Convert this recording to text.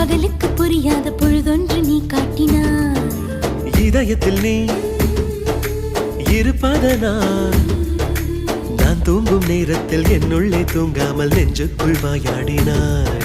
பகலுக்கு புரியாத பொழுதொன்று நீ காட்டினாய். இதயத்தில் நீ இருப்பதனால் நான் தூங்கும் நேரத்தில் என்னுள்ளே தூங்காமல் நெஞ்சுக்குள் வாயாடினாய்.